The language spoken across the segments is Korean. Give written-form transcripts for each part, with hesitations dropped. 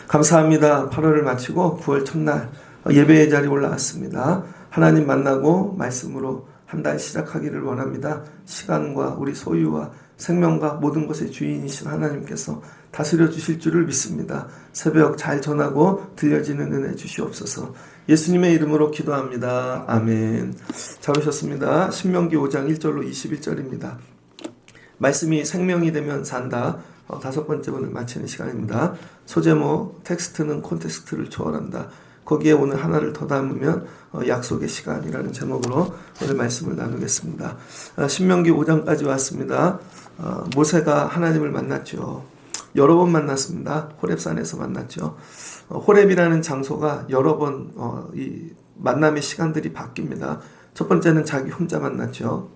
감사합니다. 8월을 마치고 9월 첫날 예배의 자리에 올라왔습니다. 하나님 만나고 말씀으로 한 달 시작하기를 원합니다. 시간과 우리 소유와 생명과 모든 것의 주인이신 하나님께서 다스려 주실 줄을 믿습니다. 새벽 잘 전하고 들려지는 은혜 주시옵소서. 예수님의 이름으로 기도합니다. 아멘. 잘 오셨습니다. 신명기 5장 1절로 21절입니다. 말씀이 생명이 되면 산다. 5번째 오늘 마치는 시간입니다. 소제목 텍스트는 콘텍스트를 초월한다. 거기에 오늘 하나를 더 담으면 약속의 시간이라는 제목으로 오늘 말씀을 나누겠습니다. 신명기 5장까지 왔습니다. 모세가 하나님을 만났죠. 여러 번 만났습니다. 호렙산에서 만났죠. 호렙이라는 장소가 여러 번 이 만남의 시간들이 바뀝니다. 첫 번째는 자기 혼자 만났죠.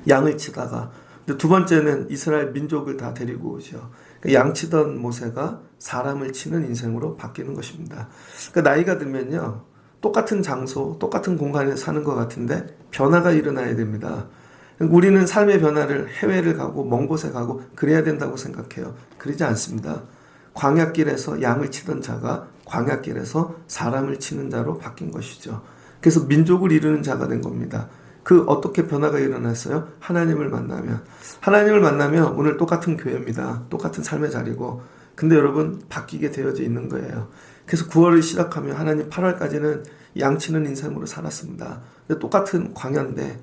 양을 치다가. 두 번째는 이스라엘 민족을 다 데리고 오죠. 양치던 모세가 사람을 치는 인생으로 바뀌는 것입니다. 나이가 들면요, 똑같은 장소, 똑같은 공간에 사는 것 같은데 변화가 일어나야 됩니다. 우리는 삶의 변화를 해외를 가고 먼 곳에 가고 그래야 된다고 생각해요. 그러지 않습니다. 광야길에서 양을 치던 자가 광야길에서 사람을 치는 자로 바뀐 것이죠. 그래서 민족을 이루는 자가 된 겁니다. 어떻게 변화가 일어났어요? 하나님을 만나면 오늘 똑같은 교회입니다. 똑같은 삶의 자리고. 근데 여러분, 바뀌게 되어져 있는 거예요. 그래서 9월을 시작하면 하나님 8월까지는 양치는 인생으로 살았습니다. 근데 똑같은 광야인데,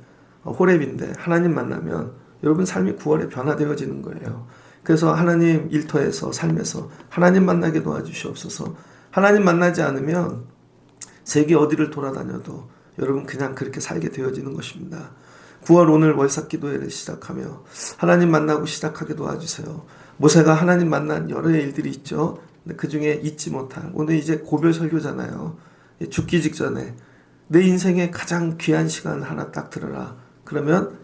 호렙인데, 하나님 만나면 여러분 삶이 9월에 변화되어지는 거예요. 그래서 하나님 일터에서, 삶에서 하나님 만나게 도와주시옵소서. 하나님 만나지 않으면 세계 어디를 돌아다녀도 여러분 그냥 그렇게 살게 되어지는 것입니다. 9월 오늘 월삭 기도회를 시작하며 하나님 만나고 시작하게 도와주세요. 모세가 하나님 만난 여러 일들이 있죠. 그 중에 잊지 못할, 오늘 이제 고별 설교잖아요. 죽기 직전에 내 인생의 가장 귀한 시간 하나 딱 들어라. 그러면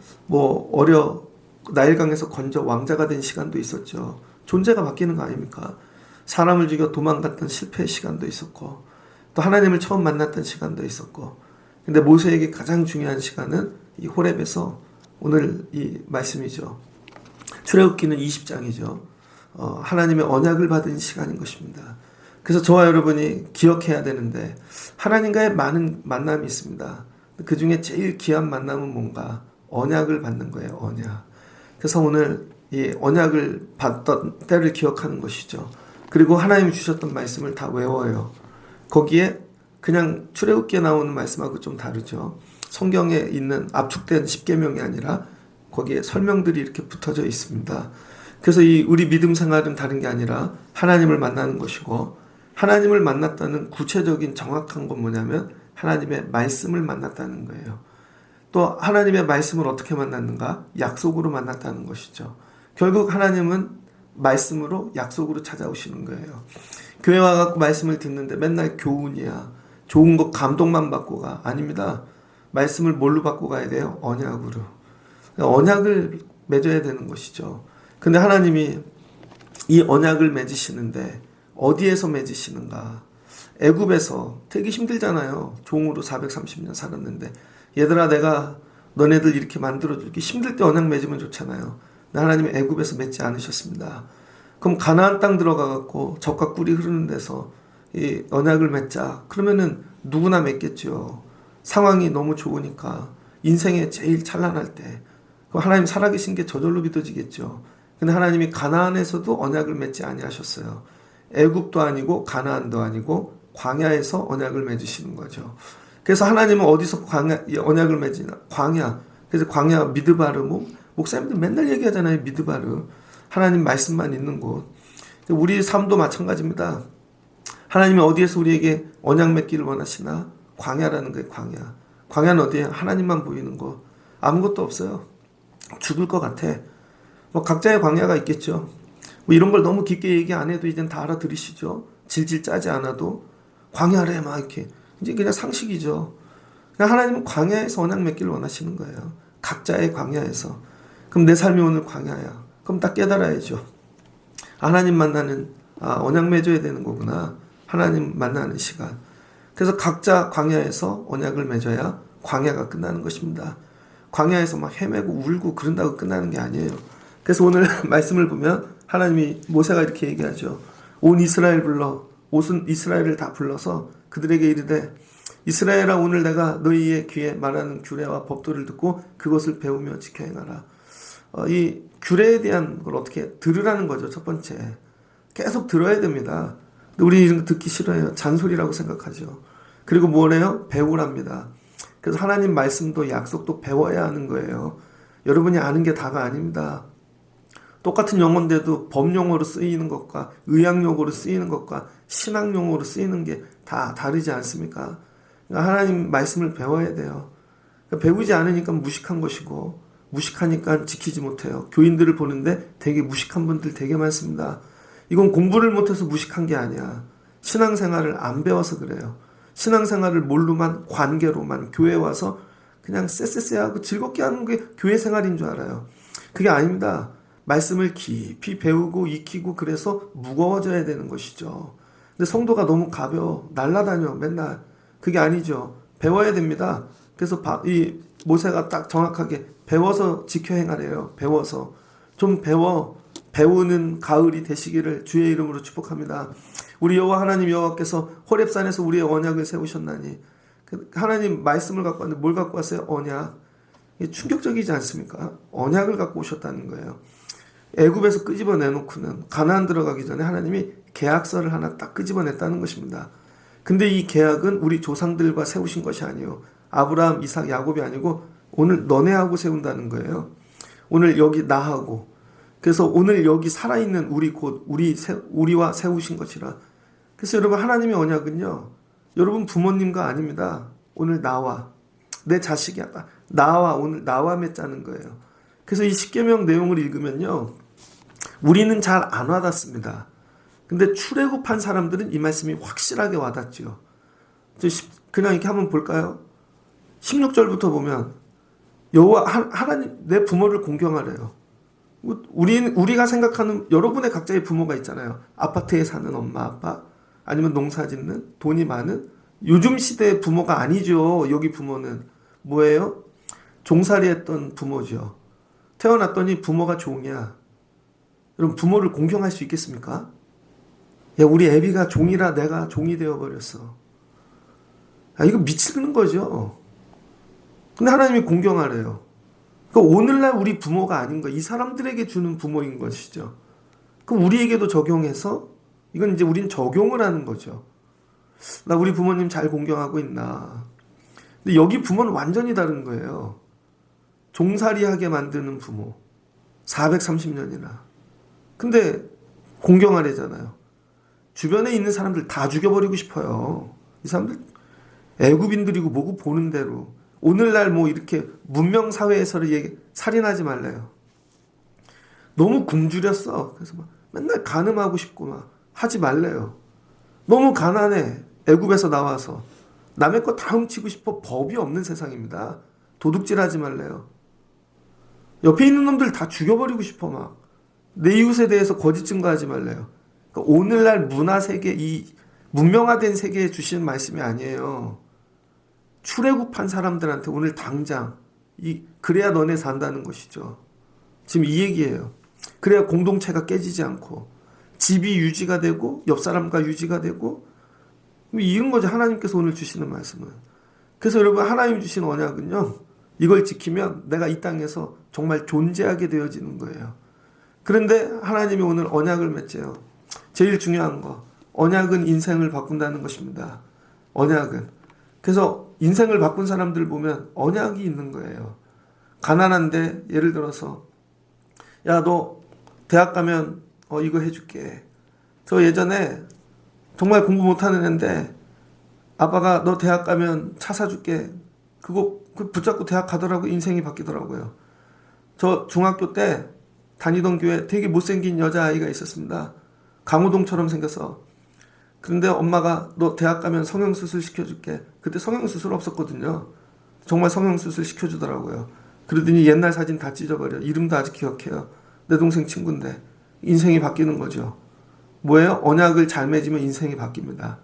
나일강에서 건져 왕자가 된 시간도 있었죠. 존재가 바뀌는 거 아닙니까? 사람을 죽여 도망갔던 실패의 시간도 있었고, 또 하나님을 처음 만났던 시간도 있었고, 근데 모세에게 가장 중요한 시간은 이 호렙에서 오늘 이 말씀이죠. 출애굽기는 20장이죠. 하나님의 언약을 받은 시간인 것입니다. 그래서 저와 여러분이 기억해야 되는데 하나님과의 많은 만남이 있습니다. 그 중에 제일 귀한 만남은 뭔가? 언약을 받는 거예요. 언약. 그래서 오늘 이 언약을 받던 때를 기억하는 것이죠. 그리고 하나님이 주셨던 말씀을 다 외워요. 거기에 그냥 출애굽기에 나오는 말씀하고 좀 다르죠. 성경에 있는 압축된 10계명이 아니라 거기에 설명들이 이렇게 붙어져 있습니다. 그래서 우리 믿음 생활은 다른 게 아니라 하나님을 만나는 것이고, 하나님을 만났다는 구체적인 정확한 건 뭐냐면 하나님의 말씀을 만났다는 거예요. 또 하나님의 말씀을 어떻게 만났는가? 약속으로 만났다는 것이죠. 결국 하나님은 말씀으로 약속으로 찾아오시는 거예요. 교회 와갖고 말씀을 듣는데 맨날 교훈이야. 좋은 거 감동만 받고 가. 아닙니다. 말씀을 뭘로 받고 가야 돼요? 언약으로. 언약을 맺어야 되는 것이죠. 근데 하나님이 이 언약을 맺으시는데 어디에서 맺으시는가? 애굽에서 되게 힘들잖아요. 종으로 430년 살았는데, 얘들아 내가 너네들 이렇게 만들어줄게. 힘들 때 언약 맺으면 좋잖아요. 근데 하나님이 애굽에서 맺지 않으셨습니다. 그럼 가나안 땅 들어가갖고 젖과 꿀이 흐르는 데서 이 언약을 맺자. 그러면은 누구나 맺겠죠. 상황이 너무 좋으니까, 인생에 제일 찬란할 때 하나님 살아계신 게 저절로 믿어지겠죠. 근데 하나님이 가나안에서도 언약을 맺지 아니하셨어요. 애굽도 아니고 가나안도 아니고 광야에서 언약을 맺으시는 거죠. 그래서 하나님은 어디서 언약을 맺으나? 광야. 그래서 광야 미드바르, 목사님들 맨날 얘기하잖아요. 미드바르. 하나님 말씀만 있는 곳. 우리 삶도 마찬가지입니다. 하나님이 어디에서 우리에게 언약 맺기를 원하시나? 광야라는 거예요. 광야. 광야는 어디에? 하나님만 보이는 곳. 아무것도 없어요. 죽을 것 같아. 각자의 광야가 있겠죠. 이런 걸 너무 깊게 얘기 안 해도 이젠 다 알아들으시죠. 질질 짜지 않아도 광야래 막 이렇게 이제 그냥 상식이죠. 그냥 하나님은 광야에서 언약 맺기를 원하시는 거예요. 각자의 광야에서. 그럼 내 삶이 오늘 광야야. 그럼 딱 깨달아야죠. 하나님 만나는 언약 맺어야 되는 거구나. 하나님 만나는 시간. 그래서 각자 광야에서 언약을 맺어야 광야가 끝나는 것입니다. 광야에서 막 헤매고 울고 그런다고 끝나는 게 아니에요. 그래서 오늘 말씀을 보면 하나님이 모세가 이렇게 얘기하죠. 온 이스라엘을 다 불러서 그들에게 이르되 이스라엘아 오늘 내가 너희의 귀에 말하는 규례와 법도를 듣고 그것을 배우며 지켜 행하라. 이 규례에 대한 걸 어떻게 들으라는 거죠. 첫 번째. 계속 들어야 됩니다. 근데 우리 이런 거 듣기 싫어해요. 잔소리라고 생각하죠. 그리고 뭐래요? 배우랍니다. 그래서 하나님 말씀도 약속도 배워야 하는 거예요. 여러분이 아는 게 다가 아닙니다. 똑같은 용어인데도 법용어로 쓰이는 것과 의학용어로 쓰이는 것과 신학용어로 쓰이는 게 다 다르지 않습니까? 그러니까 하나님 말씀을 배워야 돼요. 그러니까 배우지 않으니까 무식한 것이고 무식하니까 지키지 못해요. 교인들을 보는데 되게 무식한 분들 되게 많습니다. 이건 공부를 못해서 무식한 게 아니야. 신앙생활을 안 배워서 그래요. 신앙생활을 뭘로만 관계로만 교회 와서 그냥 쎄쎄쎄하고 즐겁게 하는 게 교회 생활인 줄 알아요. 그게 아닙니다. 말씀을 깊이 배우고 익히고 그래서 무거워져야 되는 것이죠. 근데 성도가 너무 가벼워 날라다녀 맨날. 그게 아니죠. 배워야 됩니다. 그래서 이 모세가 딱 정확하게 배워서 지켜 행하래요. 배워서 좀 배우는 가을이 되시기를 주의 이름으로 축복합니다. 우리 여호와 하나님 여호와께서 호렙산에서 우리의 언약을 세우셨나니 하나님 말씀을 갖고 왔는데 뭘 갖고 왔어요? 언약. 이게 충격적이지 않습니까? 언약을 갖고 오셨다는 거예요. 애굽에서 끄집어내놓고는 가나안 들어가기 전에 하나님이 계약서를 하나 딱 끄집어냈다는 것입니다. 근데 이 계약은 우리 조상들과 세우신 것이 아니에요. 아브라함, 이삭, 야곱이 아니고 오늘 너네하고 세운다는 거예요. 오늘 여기 나하고. 그래서 오늘 여기 살아있는 우리 곧 우리와 세우신 것이라. 그래서 여러분 하나님의 언약은요. 여러분 부모님과 아닙니다. 오늘 나와 내 자식이야. 나와 오늘 나와 맺자는 거예요. 그래서 이 십계명 내용을 읽으면요. 우리는 잘 안 와닿습니다. 근데 출애굽한 사람들은 이 말씀이 확실하게 와닿죠. 그냥 이렇게 한번 볼까요? 16절부터 보면 여호와 하나님 내 부모를 공경하래요. 우리가 생각하는 여러분의 각자의 부모가 있잖아요. 아파트에 사는 엄마 아빠 아니면 농사 짓는 돈이 많은 요즘 시대의 부모가 아니죠. 여기 부모는 뭐예요? 종살이 했던 부모죠. 태어났더니 부모가 종이야. 여러분 부모를 공경할 수 있겠습니까? 야 우리 애비가 종이라 내가 종이 되어버렸어. 이거 미치는 거죠. 근데 하나님이 공경하래요. 그러니까 오늘날 우리 부모가 아닌 거, 이 사람들에게 주는 부모인 것이죠. 그럼 우리에게도 적용해서 이건 이제 우린 적용을 하는 거죠. 나 우리 부모님 잘 공경하고 있나. 근데 여기 부모는 완전히 다른 거예요. 종살이하게 만드는 부모. 430년이나. 근데 공경하래잖아요. 주변에 있는 사람들 다 죽여버리고 싶어요. 이 사람들 애굽인들이고 뭐고 보는 대로. 오늘날 뭐 이렇게 문명사회에서를 살인하지 말래요. 너무 굶주렸어. 그래서 막 맨날 간음하고 싶고 막 하지 말래요. 너무 가난해. 애굽에서 나와서. 남의 거 다 훔치고 싶어. 법이 없는 세상입니다. 도둑질하지 말래요. 옆에 있는 놈들 다 죽여버리고 싶어 막. 내 이웃에 대해서 거짓 증거하지 말래요. 그러니까 오늘날 문화세계, 이 문명화된 세계에 주시는 말씀이 아니에요. 출애굽한 사람들한테 오늘 당장 그래야 너네 산다는 것이죠. 지금 이 얘기예요. 그래야 공동체가 깨지지 않고 집이 유지가 되고 옆 사람과 유지가 되고 이런 거죠. 하나님께서 오늘 주시는 말씀은. 그래서 여러분 하나님 주신 언약은요. 이걸 지키면 내가 이 땅에서 정말 존재하게 되어지는 거예요. 그런데 하나님이 오늘 언약을 맺재요. 제일 중요한 거. 언약은 인생을 바꾼다는 것입니다. 언약은. 그래서 인생을 바꾼 사람들 보면 언약이 있는 거예요. 가난한데 예를 들어서 야 너 대학 가면 이거 해줄게. 저 예전에 정말 공부 못하는 애인데 아빠가 너 대학 가면 차 사줄게. 그거 붙잡고 대학 가더라고. 인생이 바뀌더라고요. 저 중학교 때 다니던 교회 되게 못생긴 여자아이가 있었습니다. 강호동처럼 생겼어. 그런데 엄마가 너 대학 가면 성형수술 시켜줄게. 그때 성형수술 없었거든요. 정말 성형수술 시켜주더라고요. 그러더니 옛날 사진 다 찢어버려. 이름도 아직 기억해요. 내 동생 친구인데. 인생이 바뀌는 거죠. 뭐예요? 언약을 잘 맺으면 인생이 바뀝니다.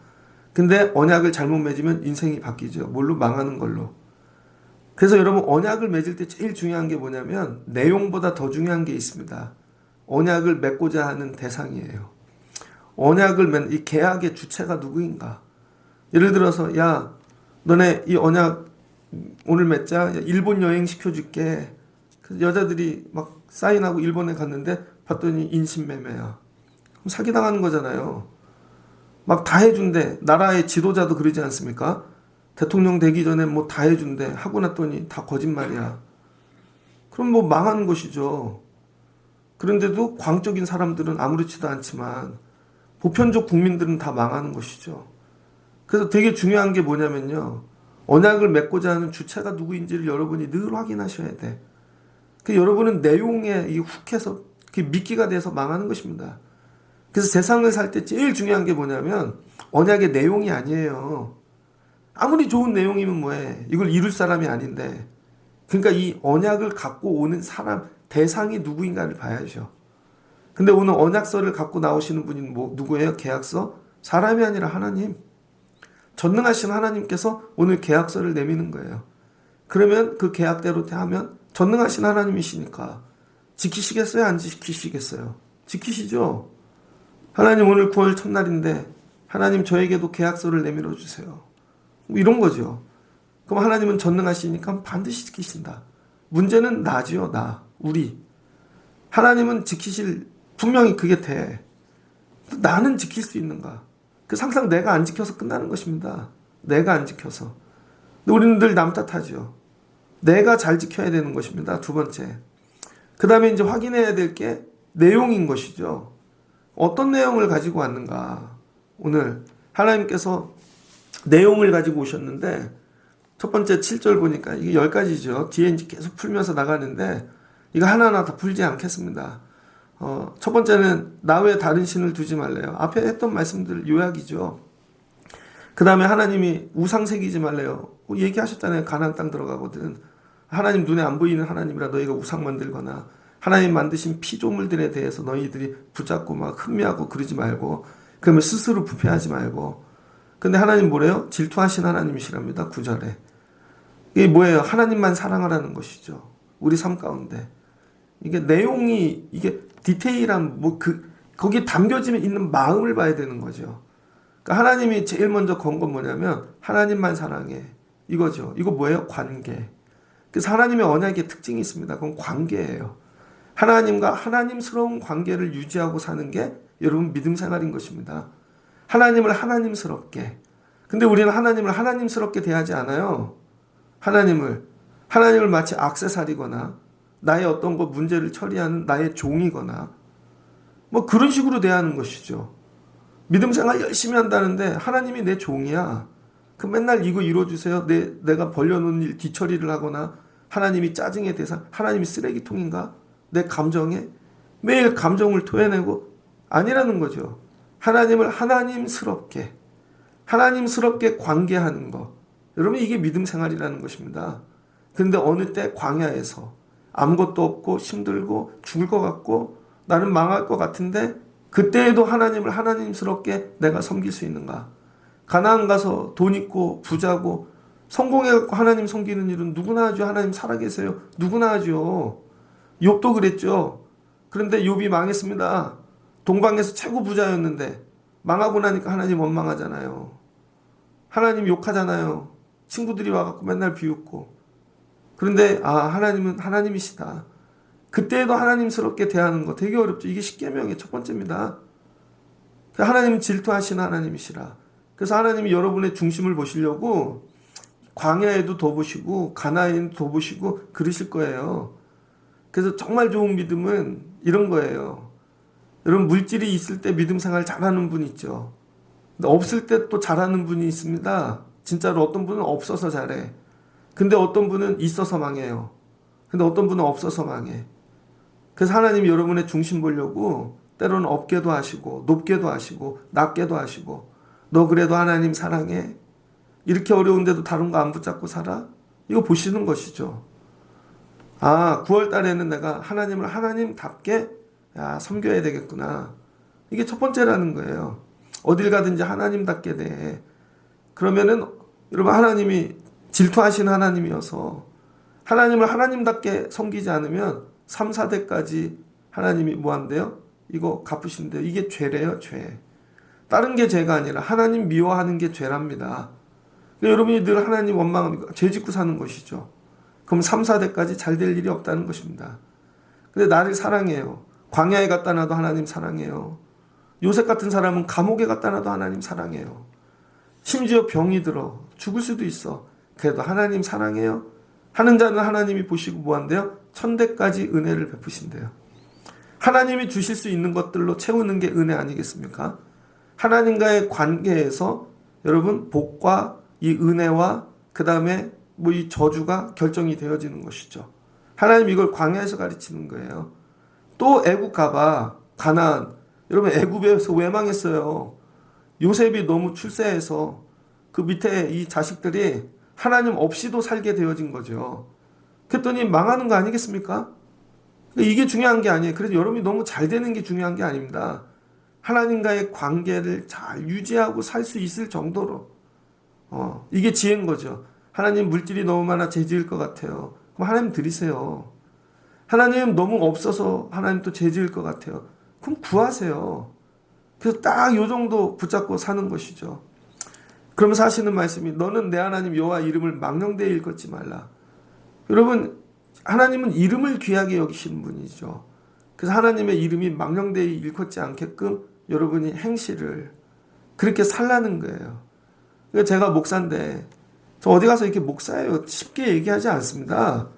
근데 언약을 잘못 맺으면 인생이 바뀌죠. 뭘로? 망하는 걸로. 그래서 여러분 언약을 맺을 때 제일 중요한 게 뭐냐면 내용보다 더 중요한 게 있습니다. 언약을 맺고자 하는 대상이에요. 언약을 맺는 이 계약의 주체가 누구인가? 예를 들어서 야 너네 이 언약 오늘 맺자. 일본 여행 시켜줄게. 그래서 여자들이 막 사인하고 일본에 갔는데 봤더니 인신매매야. 그럼 사기당하는 거잖아요. 막 다 해준대. 나라의 지도자도 그러지 않습니까? 대통령 되기 전에 뭐 다 해준대. 하고 났더니 다 거짓말이야. 그럼 뭐 망하는 것이죠. 그런데도 광적인 사람들은 아무렇지도 않지만 보편적 국민들은 다 망하는 것이죠. 그래서 되게 중요한 게 뭐냐면요. 언약을 맺고자 하는 주체가 누구인지를 여러분이 늘 확인하셔야 돼. 그 여러분은 내용에 훅해서 미끼가 돼서 망하는 것입니다. 그래서 세상을 살 때 제일 중요한 게 뭐냐면 언약의 내용이 아니에요. 아무리 좋은 내용이면 뭐해. 이걸 이룰 사람이 아닌데. 그러니까 이 언약을 갖고 오는 사람, 대상이 누구인가를 봐야죠. 근데 오늘 언약서를 갖고 나오시는 분이 누구예요? 계약서? 사람이 아니라 하나님. 전능하신 하나님께서 오늘 계약서를 내미는 거예요. 그러면 그 계약대로 하면 전능하신 하나님이시니까 지키시겠어요? 안 지키시겠어요? 지키시죠? 하나님 오늘 9월 첫날인데 하나님 저에게도 계약서를 내밀어 주세요. 뭐 이런 거죠. 그럼 하나님은 전능하시니까 반드시 지키신다. 문제는 나지요. 우리. 하나님은 지키실 분명히 그게 돼. 나는 지킬 수 있는가? 그래서 항상 내가 안 지켜서 끝나는 것입니다. 내가 안 지켜서. 근데 우리는 늘 남 탓하죠. 내가 잘 지켜야 되는 것입니다. 두 번째. 그 다음에 이제 확인해야 될 게 내용인 것이죠. 어떤 내용을 가지고 왔는가. 오늘 하나님께서 내용을 가지고 오셨는데 첫 번째 7절 보니까 이게 10가지죠. 뒤에 이제 계속 풀면서 나가는데 이거 하나하나 다 풀지 않겠습니다. 첫 번째는 나 외에 다른 신을 두지 말래요. 앞에 했던 말씀들 요약이죠. 그 다음에 하나님이 우상 새기지 말래요. 얘기하셨잖아요. 가나안 땅 들어가거든. 하나님 눈에 안 보이는 하나님이라 너희가 우상 만들거나 하나님 만드신 피조물들에 대해서 너희들이 붙잡고 막 흠미하고 그러지 말고 그러면 스스로 부패하지 말고. 근데 하나님 뭐래요? 질투하신 하나님이시랍니다. 9절에. 이게 뭐예요? 하나님만 사랑하라는 것이죠. 우리 삶 가운데. 이게 내용이 이게 디테일한 거기에 담겨져 있는 마음을 봐야 되는 거죠. 그러니까 하나님이 제일 먼저 건 건 뭐냐면 하나님만 사랑해. 이거죠. 이거 뭐예요? 관계. 그래서 하나님의 언약의 특징이 있습니다. 그건 관계예요. 하나님과 하나님스러운 관계를 유지하고 사는 게 여러분 믿음 생활인 것입니다. 하나님을 하나님스럽게. 근데 우리는 하나님을 하나님스럽게 대하지 않아요. 하나님을 마치 액세서리거나 나의 어떤 것 문제를 처리하는 나의 종이거나 뭐 그런 식으로 대하는 것이죠. 믿음 생활 열심히 한다는데 하나님이 내 종이야. 그 맨날 이거 이뤄주세요. 내가 벌려놓은 일 뒤처리를 하거나 하나님이 짜증의 대상, 하나님이 쓰레기통인가? 내 감정에 매일 감정을 토해내고 아니라는 거죠. 하나님을 하나님스럽게 관계하는 것. 여러분 이게 믿음 생활이라는 것입니다. 그런데 어느 때 광야에서 아무것도 없고 힘들고 죽을 것 같고 나는 망할 것 같은데 그때에도 하나님을 하나님스럽게 내가 섬길 수 있는가? 가나안 가서 돈 있고 부자고 성공해갖고 하나님 섬기는 일은 누구나 하죠. 하나님 살아계세요. 누구나 하죠. 욥도 그랬죠. 그런데 욥이 망했습니다. 동방에서 최고 부자였는데 망하고 나니까 하나님 원망하잖아요. 하나님 욕하잖아요. 친구들이 와갖고 맨날 비웃고. 그런데 하나님은 하나님이시다. 그때에도 하나님스럽게 대하는 거 되게 어렵죠. 이게 십계명의 첫 번째입니다. 하나님은 질투하시는 하나님이시라. 그래서 하나님이 여러분의 중심을 보시려고 광야에도 더 보시고 가나안에도 더 보시고 그러실 거예요. 그래서 정말 좋은 믿음은 이런 거예요. 여러분 물질이 있을 때 믿음 생활 잘하는 분 있죠. 근데 없을 때 또 잘하는 분이 있습니다. 진짜로 어떤 분은 없어서 잘해. 근데 어떤 분은 있어서 망해요. 근데 어떤 분은 없어서 망해. 그래서 하나님이 여러분의 중심 보려고 때로는 없게도 하시고 높게도 하시고 낮게도 하시고 너 그래도 하나님 사랑해? 이렇게 어려운데도 다른 거 안 붙잡고 살아? 이거 보시는 것이죠. 9월 달에는 내가 하나님을 하나님답게 섬겨야 되겠구나. 이게 첫 번째라는 거예요. 어딜 가든지 하나님답게 돼. 그러면은 여러분 하나님이 질투하신 하나님이어서 하나님을 하나님답게 섬기지 않으면 3, 4대까지 하나님이 뭐 한대요? 이거 갚으신대요. 이게 죄래요, 죄. 다른 게 죄가 아니라 하나님 미워하는 게 죄랍니다. 여러분이 늘 하나님 원망하니까 죄 짓고 사는 것이죠. 그럼 3, 4대까지 잘 될 일이 없다는 것입니다. 근데 나를 사랑해요. 광야에 갖다 놔도 하나님 사랑해요. 요셉 같은 사람은 감옥에 갖다 놔도 하나님 사랑해요. 심지어 병이 들어 죽을 수도 있어. 그래도 하나님 사랑해요. 하는 자는 하나님이 보시고 뭐한대요? 천대까지 은혜를 베푸신대요. 하나님이 주실 수 있는 것들로 채우는 게 은혜 아니겠습니까? 하나님과의 관계에서 여러분 복과 이 은혜와 그 다음에 뭐 이 저주가 결정이 되어지는 것이죠. 하나님 이걸 광야에서 가르치는 거예요. 또 애굽 가봐. 가나안. 여러분 애굽에서 왜 망했어요? 요셉이 너무 출세해서 그 밑에 이 자식들이 하나님 없이도 살게 되어진 거죠. 그랬더니 망하는 거 아니겠습니까? 이게 중요한 게 아니에요. 그래서 여러분이 너무 잘 되는 게 중요한 게 아닙니다. 하나님과의 관계를 잘 유지하고 살 수 있을 정도로 이게 지혜인 거죠. 하나님 물질이 너무 많아 죄 지을 것 같아요. 그럼 하나님 드리세요. 하나님 너무 없어서 하나님 또 죄 지을 것 같아요. 그럼 구하세요. 그래서 딱 요 정도 붙잡고 사는 것이죠. 그러면서 하시는 말씀이 너는 내 하나님 여호와 이름을 망령되이 일컫지 말라. 여러분 하나님은 이름을 귀하게 여기시는 분이죠. 그래서 하나님의 이름이 망령되이 일컫지 않게끔 여러분이 행실을 그렇게 살라는 거예요. 그러니까 제가 목사인데 저 어디 가서 이렇게 목사예요 쉽게 얘기하지 않습니다.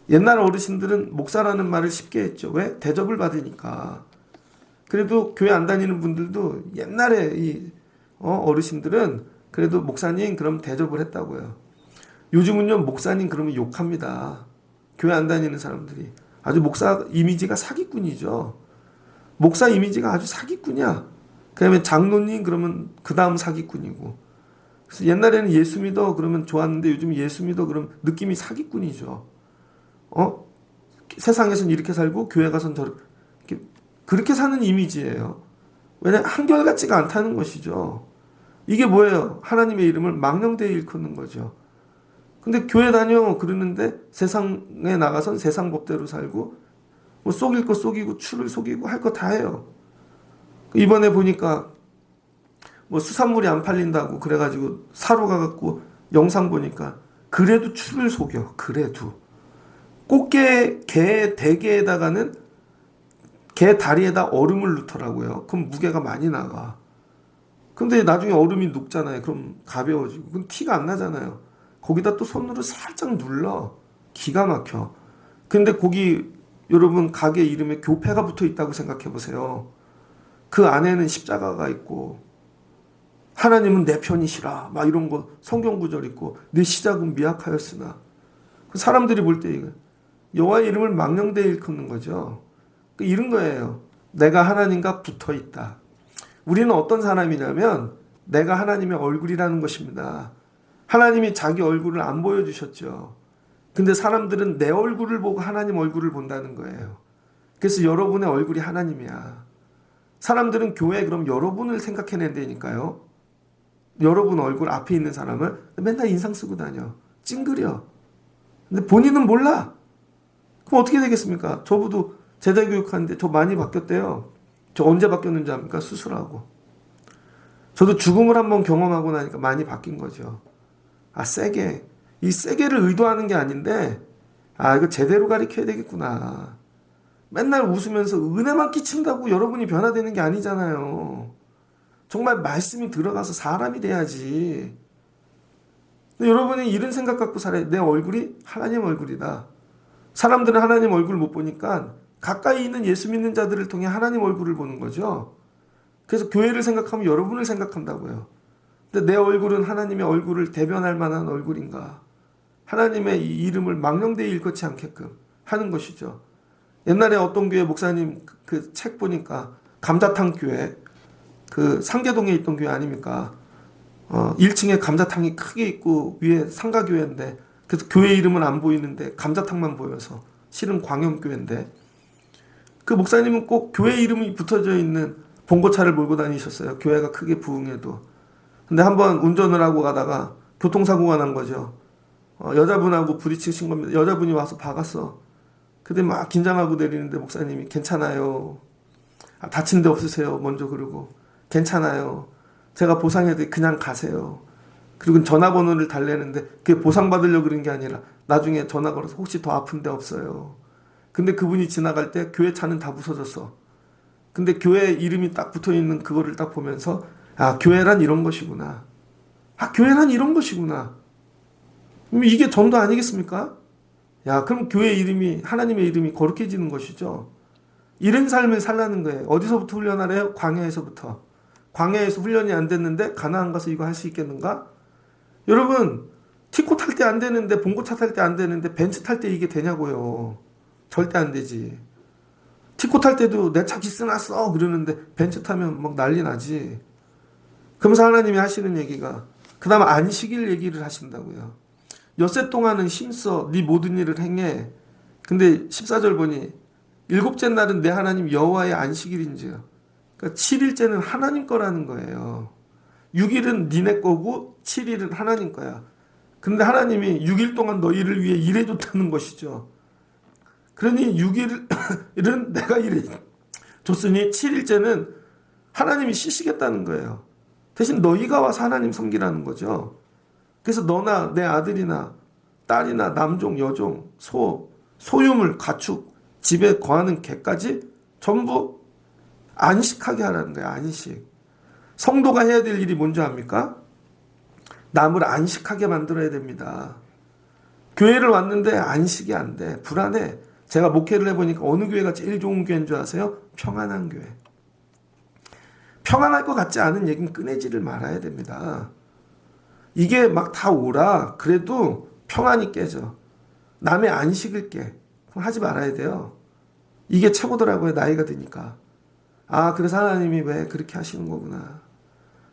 옛날 어르신들은 목사라는 말을 쉽게 했죠. 왜? 대접을 받으니까. 그래도 교회 안 다니는 분들도 옛날에 이 어르신들은 그래도 목사님 그럼 대접을 했다고요. 요즘은요 목사님 그러면 욕합니다. 교회 안 다니는 사람들이. 아주 목사 이미지가 사기꾼이죠. 목사 이미지가 아주 사기꾼이야. 그 다음에 장로님 그러면 그 다음 사기꾼이고. 그래서 옛날에는 예수 믿어 그러면 좋았는데 요즘 예수 믿어 그러면 느낌이 사기꾼이죠. 세상에서는 이렇게 살고 교회 가서는 저렇게 그렇게 사는 이미지예요. 왜냐하면 한결같지가 않다는 것이죠. 이게 뭐예요? 하나님의 이름을 망령되이 일컫는 거죠. 근데 교회 다녀 그러는데 세상에 나가선 세상 법대로 살고 뭐 속일 거 속이고 추를 속이고 할 거 다 해요. 이번에 보니까 뭐 수산물이 안 팔린다고 그래가지고 사러 가갖고 영상 보니까 그래도 추를 속여. 그래도 꽃게 게 대게에다가는 게 다리에다 얼음을 넣더라고요. 그럼 무게가 많이 나가. 근데 나중에 얼음이 녹잖아요. 그럼 가벼워지고 그럼 티가 안 나잖아요. 거기다 또 손으로 살짝 눌러. 기가 막혀. 근데 거기 여러분 가게 이름에 교패가 붙어 있다고 생각해 보세요. 그 안에는 십자가가 있고 하나님은 내 편이시라 막 이런 거 성경 구절 있고 내 시작은 미약하였으나 사람들이 볼 때 이거 여호와의 이름을 망령되이 일컫는 거죠. 이런 거예요. 내가 하나님과 붙어 있다. 우리는 어떤 사람이냐면 내가 하나님의 얼굴이라는 것입니다. 하나님이 자기 얼굴을 안 보여주셨죠. 근데 사람들은 내 얼굴을 보고 하나님 얼굴을 본다는 거예요. 그래서 여러분의 얼굴이 하나님이야. 사람들은 교회에 그럼 여러분을 생각해낸다니까요. 여러분 얼굴 앞에 있는 사람을 맨날 인상 쓰고 다녀. 찡그려. 근데 본인은 몰라. 그럼 어떻게 되겠습니까? 저보도 제자교육하는데 저 많이 바뀌었대요. 저 언제 바뀌었는지 압니까? 수술하고. 저도 죽음을 한번 경험하고 나니까 많이 바뀐 거죠. 세게. 이 세게를 의도하는 게 아닌데 이거 제대로 가르쳐야 되겠구나. 맨날 웃으면서 은혜만 끼친다고 여러분이 변화되는 게 아니잖아요. 정말 말씀이 들어가서 사람이 돼야지. 근데 여러분이 이런 생각 갖고 살아야 내 얼굴이 하나님 얼굴이다. 사람들은 하나님 얼굴 못 보니까 가까이 있는 예수 믿는 자들을 통해 하나님 얼굴을 보는 거죠. 그래서 교회를 생각하면 여러분을 생각한다고요. 근데 내 얼굴은 하나님의 얼굴을 대변할 만한 얼굴인가? 하나님의 이 이름을 망령되이 일컫지 않게끔 하는 것이죠. 옛날에 어떤 교회 목사님 그 책 보니까 감자탕 교회 그 상계동에 있던 교회 아닙니까? 1층에 감자탕이 크게 있고 위에 상가교회인데 그래서 교회 이름은 안 보이는데 감자탕만 보여서 실은 광영교회인데 그 목사님은 꼭 교회 이름이 붙어져 있는 봉고차를 몰고 다니셨어요. 교회가 크게 부흥해도. 근데 한번 운전을 하고 가다가 교통사고가 난 거죠. 여자분하고 부딪히신 겁니다. 여자분이 와서 박았어. 근데 막 긴장하고 내리는데 목사님이 괜찮아요. 다친 데 없으세요? 먼저 그러고 괜찮아요. 제가 보상해드리 그냥 가세요. 그리고 전화번호를 달래는데 그게 보상받으려고 그런 게 아니라 나중에 전화 걸어서 혹시 더 아픈 데 없어요. 근데 그분이 지나갈 때 교회 차는 다 부서졌어. 근데 교회 이름이 딱 붙어있는 그거를 딱 보면서 아, 교회란 이런 것이구나. 아, 교회란 이런 것이구나. 그럼 이게 전도 아니겠습니까? 야, 그럼 교회 이름이, 하나님의 이름이 거룩해지는 것이죠. 이런 삶을 살라는 거예요. 어디서부터 훈련하래요? 광야에서부터. 광야에서 훈련이 안 됐는데 가나안 가서 이거 할 수 있겠는가? 여러분, 티코 탈 때 안 되는데, 봉고차 탈 때 안 되는데, 벤츠 탈 때 이게 되냐고요. 절대 안 되지. 티코 탈 때도 내 차 기스 났어 그러는데 벤츠 타면 막 난리 나지. 그러면서 하나님이 하시는 얘기가 그 다음 안식일 얘기를 하신다고요. 엿새 동안은 힘써 네 모든 일을 행해. 근데 14절 보니 일곱째 날은 내 하나님 여호와의 안식일인지요. 그러니까 7일째는 하나님 거라는 거예요. 6일은 니네 거고 7일은 하나님 거야. 근데 하나님이 6일 동안 너희를 위해 일해줬다는 것이죠. 그러니 6일은 내가 일해줬으니 7일째는 하나님이 쉬시겠다는 거예요. 대신 너희가 와서 하나님 섬기라는 거죠. 그래서 너나 내 아들이나 딸이나 남종, 여종, 소유물, 가축, 집에 거하는 개까지 전부 안식하게 하라는 거예요. 안식. 성도가 해야 될 일이 뭔지 압니까? 남을 안식하게 만들어야 됩니다. 교회를 왔는데 안식이 안 돼. 불안해. 제가 목회를 해보니까 어느 교회가 제일 좋은 교회인 줄 아세요? 평안한 교회. 평안할 것 같지 않은 얘기는 꺼내지를 말아야 됩니다. 이게 막 다 오라. 그래도 평안이 깨져. 남의 안식을 깨. 그럼 하지 말아야 돼요. 이게 최고더라고요. 나이가 드니까. 아, 그래서 하나님이 왜 그렇게 하시는 거구나.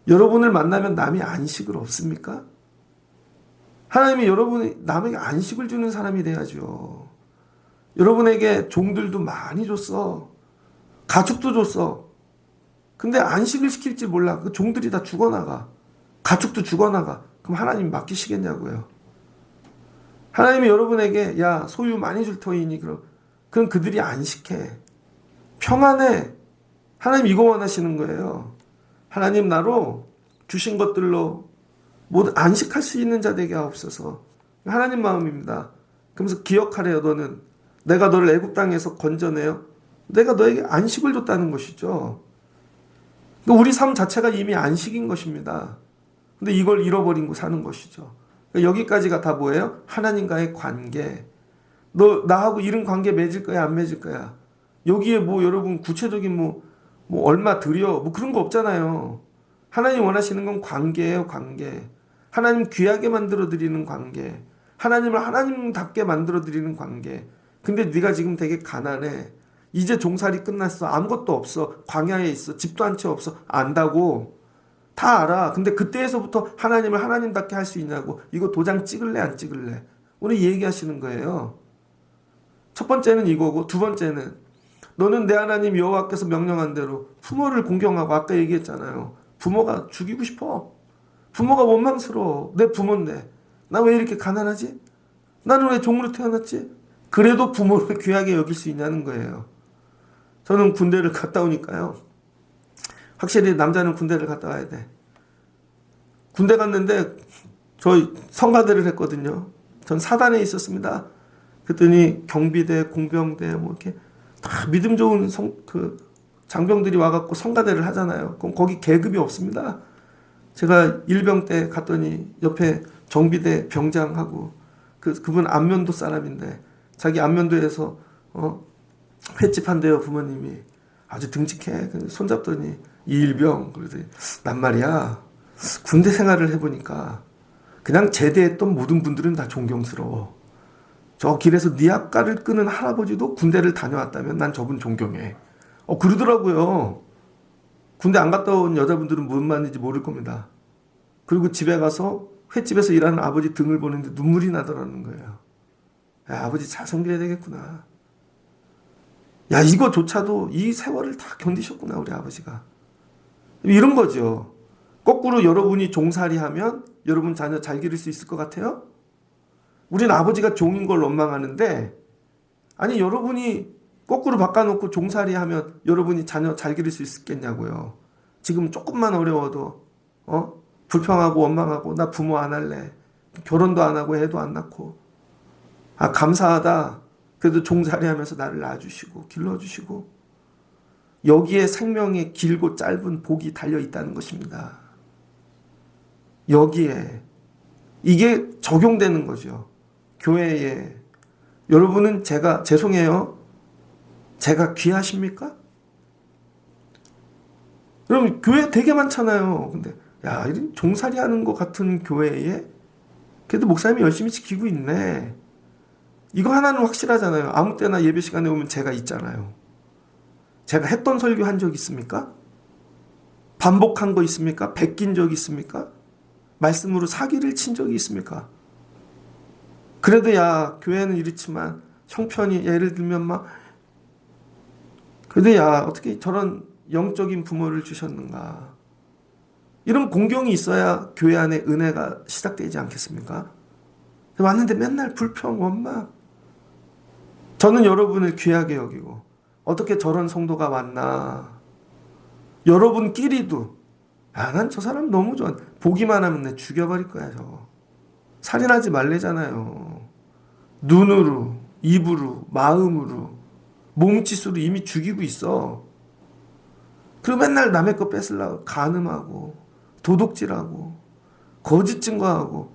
여러분을 만나면 남이 안식을 없습니까? 하나님이 여러분이 남에게 안식을 주는 사람이 돼야죠. 여러분에게 종들도 많이 줬어. 가축도 줬어. 근데 안식을 시킬지 몰라. 그 종들이 다 죽어나가. 가축도 죽어나가. 그럼 하나님 맡기시겠냐고요. 하나님이 여러분에게 야 소유 많이 줄 터이니 그럼 그들이 안식해. 평안해. 하나님 이거 원하시는 거예요. 하나님 나로 주신 것들로 모두 안식할 수 있는 자 되게 하옵소서. 하나님 마음입니다. 그러면서 기억하래요. 너는 내가 너를 애굽 땅에서 건져내요. 내가 너에게 안식을 줬다는 것이죠. 우리 삶 자체가 이미 안식인 것입니다. 근데 이걸 잃어버리고 사는 것이죠. 여기까지가 다 뭐예요? 하나님과의 관계. 너 나하고 이런 관계 맺을 거야 안 맺을 거야? 여기에 뭐 여러분 구체적인 뭐 얼마 드려 뭐 그런 거 없잖아요. 하나님 원하시는 건 관계예요. 관계. 하나님 귀하게 만들어 드리는 관계. 하나님을 하나님답게 만들어 드리는 관계. 근데 네가 지금 되게 가난해. 이제 종살이 끝났어. 아무것도 없어. 광야에 있어. 집도 한 채 없어. 안다고. 다 알아. 근데 그때에서부터 하나님을 하나님답게 할 수 있냐고. 이거 도장 찍을래 안 찍을래? 오늘 얘기하시는 거예요. 첫 번째는 이거고 두 번째는 너는 내 하나님 여호와께서 명령한 대로 부모를 공경하고 아까 얘기했잖아요. 부모가 죽이고 싶어. 부모가 원망스러워. 내 부모인데 나 왜 이렇게 가난하지? 나는 왜 종으로 태어났지? 그래도 부모를 귀하게 여길 수 있냐는 거예요. 저는 군대를 갔다 오니까요. 확실히 남자는 군대를 갔다 와야 돼. 군대 갔는데 저 성가대를 했거든요. 전 사단에 있었습니다. 그랬더니 경비대, 공병대 뭐 이렇게 다 믿음 좋은 장병들이 와갖고 성가대를 하잖아요. 그럼 거기 계급이 없습니다. 제가 일병 때 갔더니 옆에 정비대 병장하고 그분 안면도 사람인데 자기 안면도에서 횟집 한대요. 부모님이 아주 등직해. 손잡더니 이일병. 그러더니 난 말이야 군대 생활을 해보니까 그냥 제대했던 모든 분들은 다 존경스러워. 저 길에서 니 앞가를 끄는 할아버지도 군대를 다녀왔다면 난 저분 존경해. 그러더라고요. 군대 안 갔다 온 여자분들은 뭔 말인지 모를 겁니다. 그리고 집에 가서 횟집에서 일하는 아버지 등을 보는데 눈물이 나더라는 거예요. 야, 아버지 잘 섬겨야 되겠구나. 야, 이거조차도 이 세월을 다 견디셨구나 우리 아버지가. 이런 거죠. 거꾸로 여러분이 종살이하면 여러분 자녀 잘 기를 수 있을 것 같아요? 우린 아버지가 종인 걸 원망하는데, 아니 여러분이 거꾸로 바꿔놓고 종살이하면 여러분이 자녀 잘 기를 수 있겠냐고요. 지금 조금만 어려워도 불평하고 원망하고 나 부모 안 할래. 결혼도 안 하고 애도 안 낳고. 아 감사하다. 그래도 종살이하면서 나를 낳아주시고 길러주시고. 여기에 생명의 길고 짧은 복이 달려있다는 것입니다. 여기에 이게 적용되는 거죠. 교회에. 여러분은 죄송해요. 제가 귀하십니까? 여러분 교회 되게 많잖아요. 근데 야 이런 종살이 하는 것 같은 교회에 그래도 목사님이 열심히 지키고 있네. 이거 하나는 확실하잖아요. 아무 때나 예배 시간에 오면 제가 있잖아요. 제가 했던 설교 한 적 있습니까? 반복한 거 있습니까? 베낀 적 있습니까? 말씀으로 사기를 친 적이 있습니까? 그래도 야 교회는 이렇지만 형편이 예를 들면 막 그래도 야 어떻게 저런 영적인 부모를 주셨는가. 이런 공경이 있어야 교회 안에 은혜가 시작되지 않겠습니까? 왔는데 맨날 불평 원망. 저는 여러분을 귀하게 여기고 어떻게 저런 성도가 왔나. 여러분끼리도 난 저 사람 너무 좋아. 보기만 하면 내 죽여버릴 거야 저거. 살인하지 말래잖아요. 눈으로 입으로 마음으로 몸짓으로 이미 죽이고 있어. 그리고 맨날 남의 거 뺏으려고 간음하고 도둑질하고 거짓 증거하고.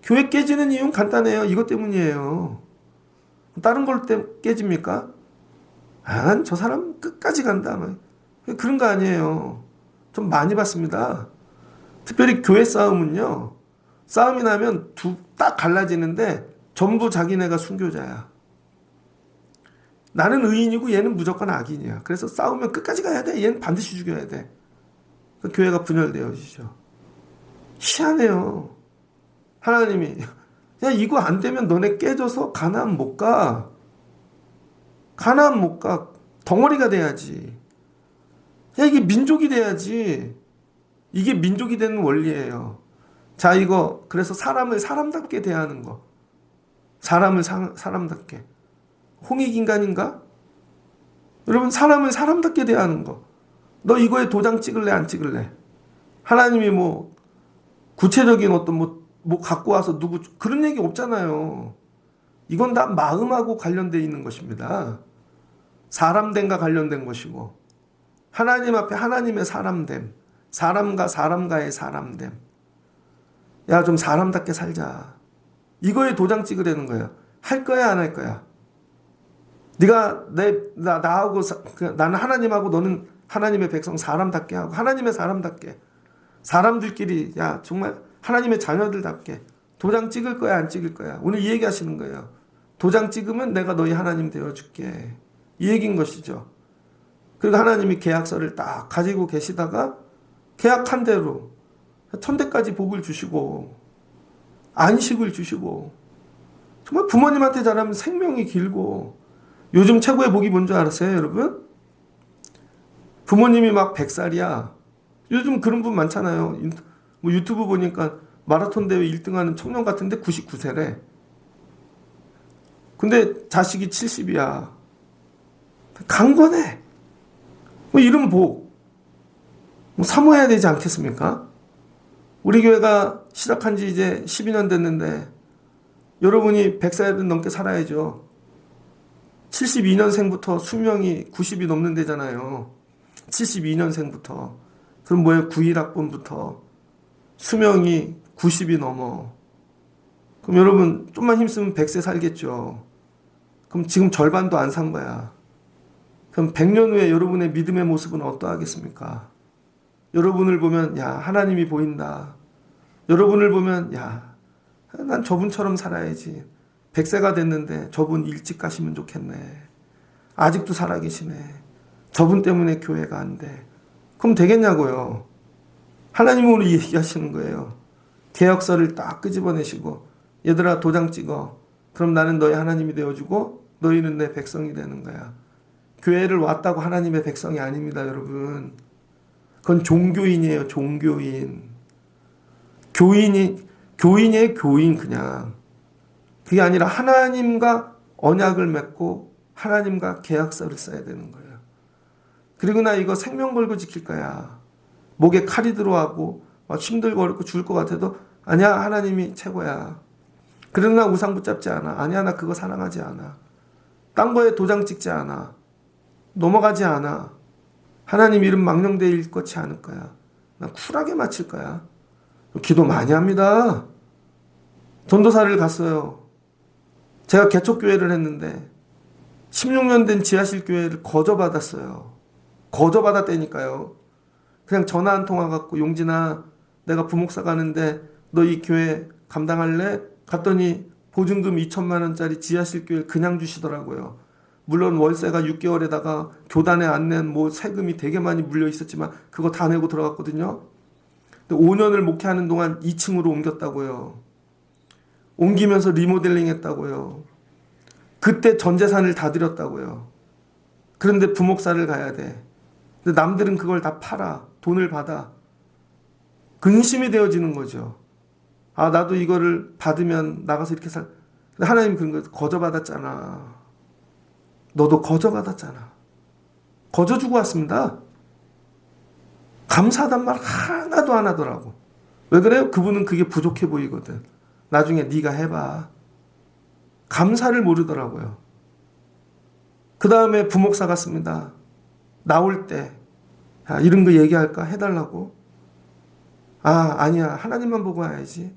교회 깨지는 이유는 간단해요. 이것 때문이에요. 다른 걸 때문에 깨집니까? 난 저 사람 끝까지 간다. 그런 거 아니에요. 좀 많이 봤습니다. 특별히 교회 싸움은요. 싸움이 나면 딱 갈라지는데 전부 자기네가 순교자야. 나는 의인이고 얘는 무조건 악인이야. 그래서 싸우면 끝까지 가야 돼. 얘는 반드시 죽여야 돼. 교회가 분열되어지죠. 희한해요. 하나님이 야 이거 안 되면 너네 깨져서 가나안 못 가. 가나안 못 가. 덩어리가 돼야지. 야 이게 민족이 돼야지. 이게 민족이 되는 원리예요. 자 이거 그래서 사람을 사람답게 대하는 거. 사람을 사람답게. 홍익인간인가? 여러분 사람을 사람답게 대하는 거. 너 이거에 도장 찍을래 안 찍을래? 하나님이 뭐 구체적인 어떤 뭐 갖고 와서 누구 그런 얘기 없잖아요. 이건 다 마음하고 관련되어 있는 것입니다. 사람됨과 관련된 것이고 하나님 앞에 하나님의 사람됨, 사람과 사람과의 사람됨. 야 좀 사람답게 살자. 이거에 도장 찍으려는 거야. 할 거야 안 할 거야? 네가 나하고 나는 하나님하고 너는 하나님의 백성 사람답게 하고 하나님의 사람답게 사람들끼리 야 정말 하나님의 자녀들답게 도장 찍을 거야 안 찍을 거야? 오늘 이 얘기 하시는 거예요. 도장 찍으면 내가 너희 하나님 되어줄게. 이 얘기인 것이죠. 그리고 하나님이 계약서를 딱 가지고 계시다가 계약한 대로 천대까지 복을 주시고 안식을 주시고 정말 부모님한테 잘하면 생명이 길고. 요즘 최고의 복이 뭔지 알았어요 여러분? 부모님이 막 100살이야. 요즘 그런 분 많잖아요. 뭐 유튜브 보니까 마라톤 대회 1등하는 청년 같은데 99세래. 근데 자식이 70이야. 강건해. 뭐 이런 복 뭐 사모해야 되지 않겠습니까? 우리 교회가 시작한 지 이제 12년 됐는데 여러분이 100살은 넘게 살아야죠. 72년생부터 수명이 90이 넘는 데잖아요. 72년생부터. 그럼 뭐예요? 91학번부터 수명이 90이 넘어. 그럼 여러분 좀만 힘쓰면 100세 살겠죠. 그럼 지금 절반도 안 산 거야. 그럼 100년 후에 여러분의 믿음의 모습은 어떠하겠습니까? 여러분을 보면 야 하나님이 보인다. 여러분을 보면 야 난 저분처럼 살아야지. 100세가 됐는데 저분 일찍 가시면 좋겠네. 아직도 살아계시네. 저분 때문에 교회가 안 돼. 그럼 되겠냐고요. 하나님은 오늘 얘기하시는 거예요. 계약서를 딱 끄집어내시고 얘들아 도장 찍어. 그럼 나는 너희 하나님이 되어주고 너희는 내 백성이 되는 거야. 교회를 왔다고 하나님의 백성이 아닙니다 여러분. 그건 종교인이에요. 종교인. 교인이에요. 교인 그냥. 그게 아니라 하나님과 언약을 맺고 하나님과 계약서를 써야 되는 거예요. 그리고 나 이거 생명 걸고 지킬 거야. 목에 칼이 들어가고 막 힘들고 어렵고 죽을 것 같아도 아니야, 하나님이 최고야. 그래도 나 우상 붙잡지 않아. 아니야, 나 그거 사랑하지 않아. 딴 거에 도장 찍지 않아. 넘어가지 않아. 하나님 이름 망령되이 일것지 않을 거야. 나 쿨하게 마칠 거야. 기도 많이 합니다. 전도사를 갔어요. 제가 개척교회를 했는데 16년 된 지하실 교회를 거저받았어요. 거저받았다니까요. 그냥 전화 한 통화 갖고 용진아, 내가 부목사 가는데 너 이 교회 감당할래? 갔더니 보증금 2천만 원짜리 지하실 교회를 그냥 주시더라고요. 물론 월세가 6개월에다가 교단에 안 낸 뭐 세금이 되게 많이 물려 있었지만 그거 다 내고 들어갔거든요. 5년을 목회하는 동안 2층으로 옮겼다고요. 옮기면서 리모델링 했다고요. 그때 전 재산을 다 드렸다고요. 그런데 부목사를 가야 돼. 근데 남들은 그걸 다 팔아. 돈을 받아. 근심이 되어지는 거죠. 아, 나도 이거를 받으면 나가서 이렇게 살. 근데 하나님 그런 거 거저받았잖아. 너도 거저받았잖아. 거저주고 왔습니다. 감사하단 말 하나도 안 하더라고. 왜 그래요? 그분은 그게 부족해 보이거든. 나중에 네가 해봐. 감사를 모르더라고요. 그 다음에 부목사 갔습니다. 나올 때 야, 이런 거 얘기할까? 해달라고. 아, 아니야. 하나님만 보고 와야지.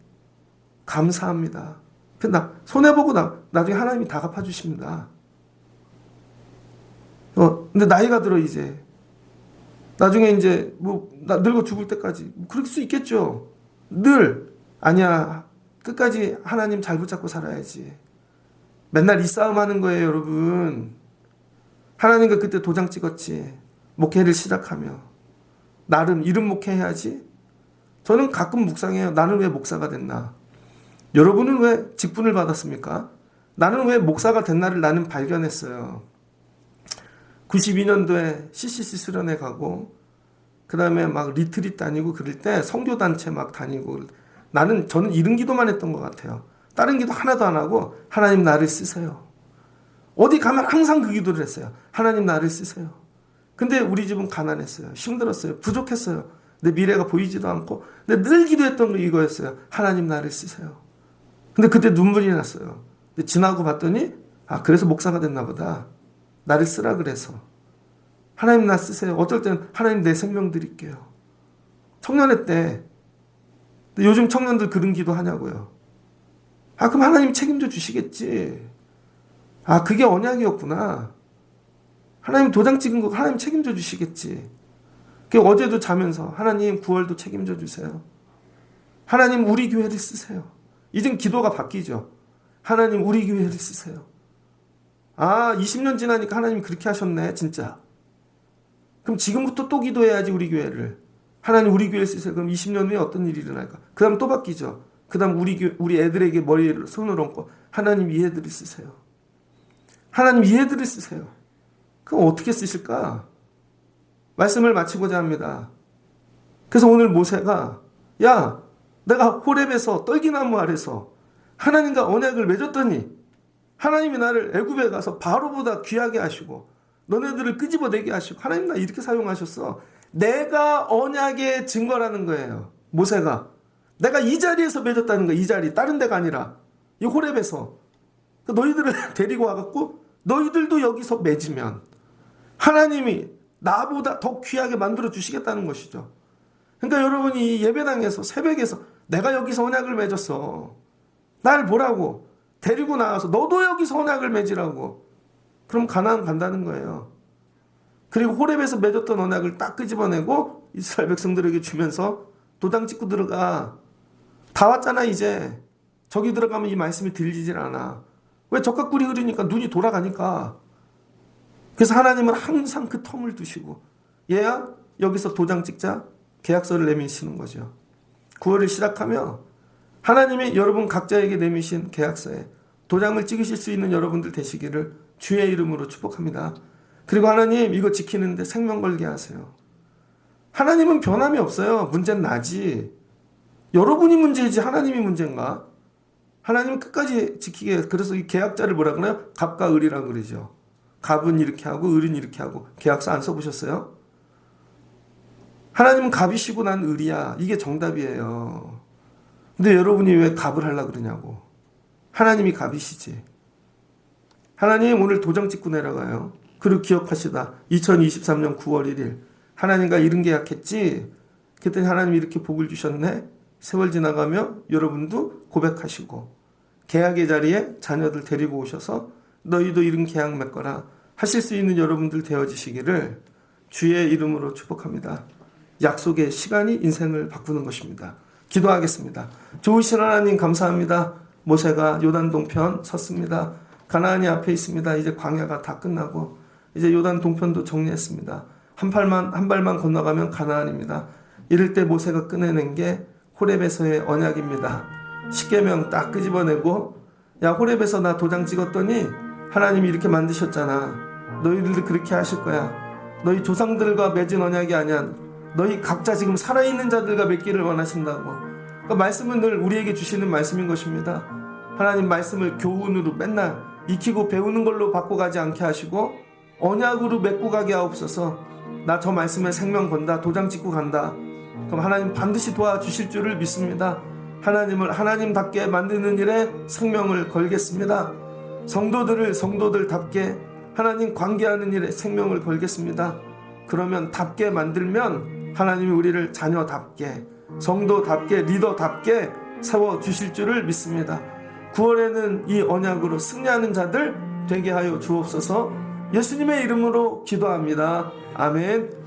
감사합니다. 근데 손해보고 나중에 하나님이 다 갚아주십니다. 근데 나이가 들어 이제. 나중에 이제 나 늙어 죽을 때까지 그럴 수 있겠죠. 늘 아니야. 끝까지 하나님 잘 붙잡고 살아야지. 맨날 이 싸움 하는 거예요, 여러분. 하나님과 그때 도장 찍었지. 목회를 시작하며 나름 이름 목회해야지. 저는 가끔 묵상해요. 나는 왜 목사가 됐나? 여러분은 왜 직분을 받았습니까? 나는 왜 목사가 된 나를 나는 발견했어요. 92년도에 CCC 수련회 가고 그 다음에 막 리트릿 다니고 그럴 때 선교단체 막 다니고 저는 이런 기도만 했던 것 같아요. 다른 기도 하나도 안 하고 하나님 나를 쓰세요. 어디 가면 항상 그 기도를 했어요. 하나님 나를 쓰세요. 근데 우리 집은 가난했어요. 힘들었어요. 부족했어요. 내 미래가 보이지도 않고 근데 늘 기도했던 거 이거였어요. 하나님 나를 쓰세요. 근데 그때 눈물이 났어요. 근데 지나고 봤더니 아, 그래서 목사가 됐나 보다. 나를 쓰라 그래서. 하나님 나 쓰세요. 어쩔 때는 하나님 내 생명 드릴게요. 청년회 때 요즘 청년들 그런 기도 하냐고요. 아, 그럼 하나님 책임져 주시겠지. 아, 그게 언약이었구나. 하나님 도장 찍은 거 하나님 책임져 주시겠지. 어제도 자면서 하나님 9월도 책임져 주세요. 하나님 우리 교회를 쓰세요. 이젠 기도가 바뀌죠. 하나님 우리 교회를 쓰세요. 아, 20년 지나니까 하나님이 그렇게 하셨네, 진짜. 그럼 지금부터 또 기도해야지, 우리 교회를. 하나님 우리 교회 쓰세요. 그럼 20년 후에 어떤 일이 일어날까? 그 다음 또 바뀌죠. 그 다음 우리 애들에게 머리에 손을 얹고 하나님 이 애들을 쓰세요. 하나님 이 애들을 쓰세요. 그럼 어떻게 쓰실까? 말씀을 마치고자 합니다. 그래서 오늘 모세가 야, 내가 호렙에서 떨기나무 아래서 하나님과 언약을 맺었더니 하나님이 나를 애굽에 가서 바로보다 귀하게 하시고 너네들을 끄집어내게 하시고 하나님 나 이렇게 사용하셨어. 내가 언약의 증거라는 거예요. 모세가. 내가 이 자리에서 맺었다는 거야. 이 자리. 다른 데가 아니라. 이 호렙에서. 너희들을 데리고 와갖고 너희들도 여기서 맺으면 하나님이 나보다 더 귀하게 만들어 주시겠다는 것이죠. 그러니까 여러분이 예배당에서 새벽에서 내가 여기서 언약을 맺었어. 날 보라고. 데리고 나와서 너도 여기서 언약을 맺으라고. 그럼 가나안 간다는 거예요. 그리고 호렙에서 맺었던 언약을 딱 끄집어내고 이스라엘 백성들에게 주면서 도장 찍고 들어가. 다 왔잖아 이제. 저기 들어가면 이 말씀이 들리질 않아. 왜 적각꿀이 흐르니까 눈이 돌아가니까. 그래서 하나님은 항상 그 텀을 두시고 얘야 여기서 도장 찍자. 계약서를 내미시는 거죠. 9월을 시작하며 하나님이 여러분 각자에게 내미신 계약서에 도장을 찍으실 수 있는 여러분들 되시기를 주의 이름으로 축복합니다. 그리고 하나님 이거 지키는데 생명 걸게 하세요. 하나님은 변함이 없어요. 문제는 나지. 여러분이 문제이지 하나님이 문제인가? 하나님은 끝까지 지키게. 그래서 이 계약자를 뭐라 그래요? 갑과 을이라고 그러죠. 갑은 이렇게 하고 을은 이렇게 하고. 계약서 안 써보셨어요? 하나님은 갑이시고 난 을이야. 이게 정답이에요. 근데 여러분이 왜 갑을 하려고 그러냐고. 하나님이 갑이시지. 하나님 오늘 도장 찍고 내려가요. 그리고 기억하시다. 2023년 9월 1일 하나님과 이런 계약했지. 그랬더니 하나님이 이렇게 복을 주셨네. 세월 지나가며 여러분도 고백하시고 계약의 자리에 자녀들 데리고 오셔서 너희도 이런 계약 맺거라 하실 수 있는 여러분들 되어지시기를 주의 이름으로 축복합니다. 약속의 시간이 인생을 바꾸는 것입니다. 기도하겠습니다. 좋으신 하나님 감사합니다. 모세가 요단 동편 섰습니다. 가나안이 앞에 있습니다. 이제 광야가 다 끝나고 이제 요단 동편도 정리했습니다. 한 발만 건너가면 가나안입니다. 이럴 때 모세가 꺼내낸 게 호렙에서의 언약입니다. 십계명 딱 끄집어내고 야 호렙에서 나 도장 찍었더니 하나님이 이렇게 만드셨잖아. 너희들도 그렇게 하실 거야. 너희 조상들과 맺은 언약이 아니야. 너희 각자 지금 살아있는 자들과 맺기를 원하신다고. 그러니까 말씀은 늘 우리에게 주시는 말씀인 것입니다. 하나님 말씀을 교훈으로 맨날 익히고 배우는 걸로 바꿔가지 않게 하시고 언약으로 맺고 가게 하옵소서. 나 저 말씀에 생명 건다. 도장 찍고 간다. 그럼 하나님 반드시 도와주실 줄을 믿습니다. 하나님을 하나님답게 만드는 일에 생명을 걸겠습니다. 성도들을 성도들답게 하나님 관계하는 일에 생명을 걸겠습니다. 그러면 답게 만들면 하나님이 우리를 자녀답게 성도답게 리더답게 세워주실 줄을 믿습니다. 9월에는 이 언약으로 승리하는 자들 되게 하여 주옵소서. 예수님의 이름으로 기도합니다. 아멘.